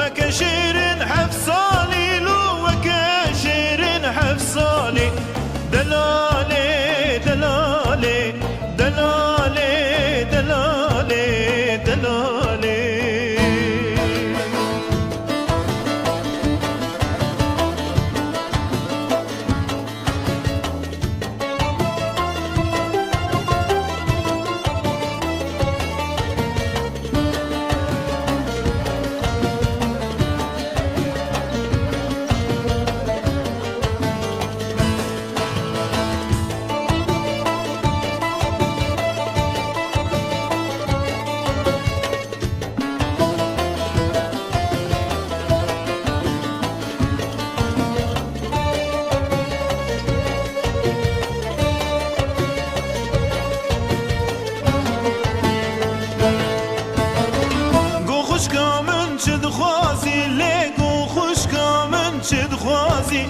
وكشيرين حفصالي لو وكشيرين حفصالي دلالي دلالي دلالي دلالي دلالي چد خوازی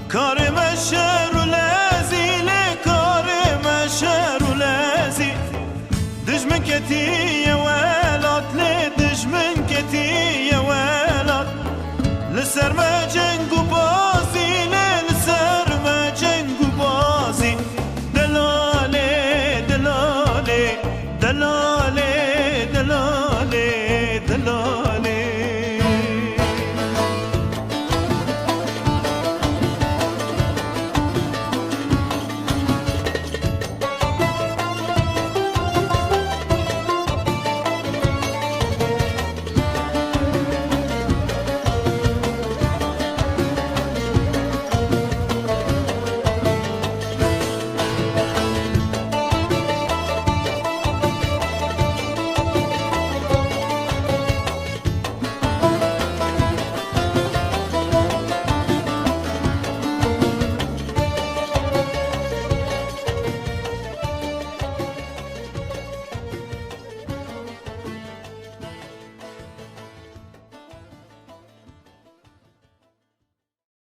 کار مشهر و لازی کار مشهر و لازی دشمن کتی ولات دشمن کتی ولات لسر ما جنگ و بازی لسر ما جنگ و بازی دلاله دلاله دلاله دلاله دلاله